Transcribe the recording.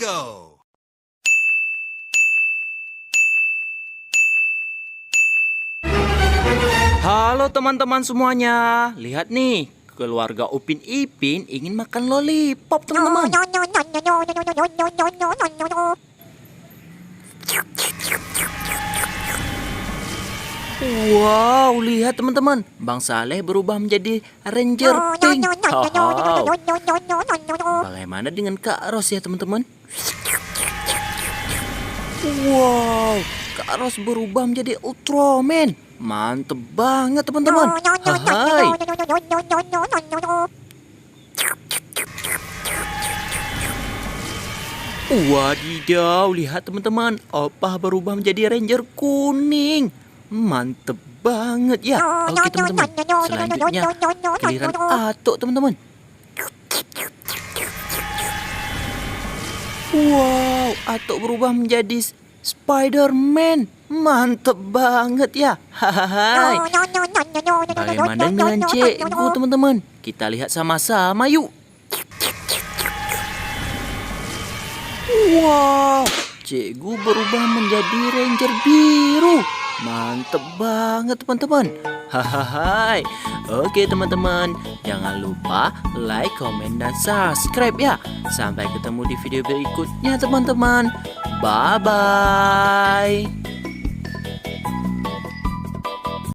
Bingo! Halo teman-teman semuanya, lihat nih, keluarga Upin Ipin ingin makan lollipop teman-teman. Wow, lihat teman-teman, Bang Saleh berubah menjadi Ranger Pink. Bagaimana dengan Kak Ros ya teman-teman? Wow, Kak Ros berubah menjadi Ultraman. Mantep banget teman-teman. Hai. Wadidaw, lihat teman-teman, Opah berubah menjadi Ranger kuning. Mantep banget ya. Oke teman-teman, selanjutnya giliran Atok teman-teman. Wow, Atok berubah menjadi Spider-Man. Mantep banget ya. Hai. Bagaimana dengan Cikgu teman-teman? Kita lihat sama-sama yuk. Wow, Cikgu berubah menjadi Ranger biru. Mantep banget teman-teman. Hahaha. Oke teman-teman, jangan lupa like, komen, dan subscribe ya. Sampai ketemu di video berikutnya teman-teman. Bye-bye.